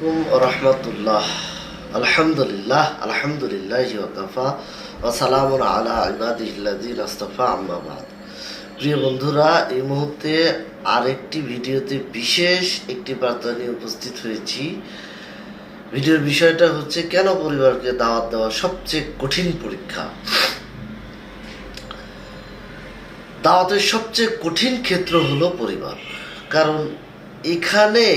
আলাইকুম রহমতুল্লাহ। আলহামদুলিল্লাহ আলহামদুলিল্লাহি ওয়া কাফা ওয়া সালামুন আলা ইবাদিহিল্লাযিনা ইসতাফা, আম্মা বাদ। প্রিয় বন্ধুরা, এই মুহূর্তে আরেকটি ভিডিওতে বিশেষ একটি বার্তা নিয়ে উপস্থিত হয়েছি। ভিডিওর বিষয়টা হচ্ছে কেন পরিবারকে দাওয়াত দেওয়া সবচেয়ে কঠিন পরীক্ষা। দাওয়াতের সবচেয়ে কঠিন ক্ষেত্র হলো পরিবার, কারণ এখানে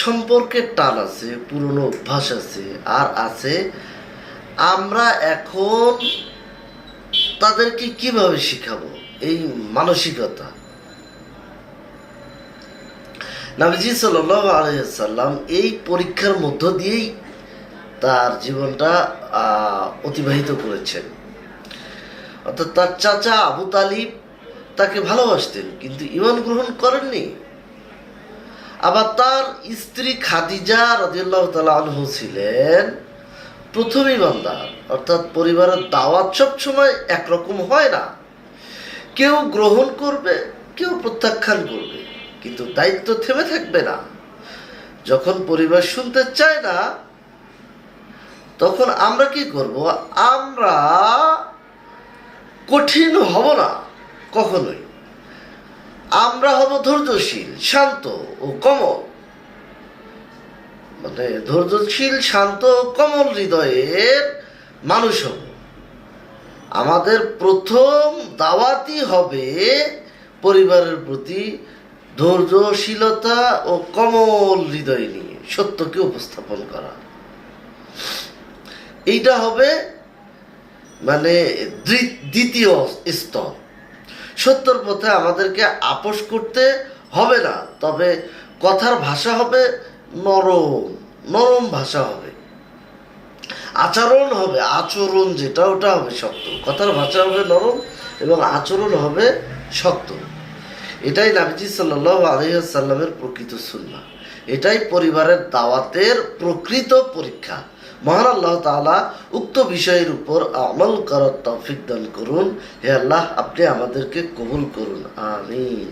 সম্পর্কের টান আছে, পুরনো অভ্যাস আছে, আর আছে আমরা এখন তাদেরকে কিভাবে শিখাবো এই মানসিকতা। নবীজি সাল্লাল্লাহু আলাইহি ওয়াসাল্লাম এই পরীক্ষার মধ্য দিয়েই তার জীবনটা অতিবাহিত করেছেন। অর্থাৎ তার চাচা আবু তালিব তাকে ভালোবাসতেন, কিন্তু ঈমান গ্রহণ করেননি। আবার তার স্ত্রী খাদিজা রাদিয়াল্লাহু তাআলা আনহা ছিলেন প্রথম ঈমানদার। অর্থাৎ পরিবারের দাওয়াত সবসময় একরকম হয় না, কেউ গ্রহণ করবে, কেউ প্রত্যাখ্যান করবে, কিন্তু দায়িত্ব থেমে থাকবে না। যখন পরিবার শুনতে চায় না, তখন আমরা কি করব? আমরা কঠিন হব না কখনোই, আমরা হব ধৈর্যশীল, শান্ত ও কোমল। মানে ধৈর্যশীল, শান্ত ও কোমল হৃদয়ের মানুষ হব। আমাদের প্রথম দাওয়াতই হবে পরিবারের প্রতি ধৈর্যশীলতা ও কোমল হৃদয় নিয়ে সত্যকে উপস্থাপন করা। এইটা হবে মানে দ্বিতীয় স্তর। সত্যর পথে আমাদেরকে আপোষ করতে হবে না, তবে কথার ভাষা হবে নরম ভাষা হবে, আচরণ যেটা ওটা হবে শক্ত। কথার ভাষা হবে নরম এবং আচরণ হবে শক্ত। এটাই নবীজি সাল্লাল্লাহু আলাইহি ওয়াসাল্লামের প্রকৃত সুন্নাহ। এটাই পরিবারের দাওয়াতের প্রকৃত পরীক্ষা। মহান আল্লাহ তাআলা উক্ত বিষয়ের উপর আমল করার তৌফিক দান করুন। হে আল্লাহ, আপনি আমাদেরকে কবুল করুন, আমিন।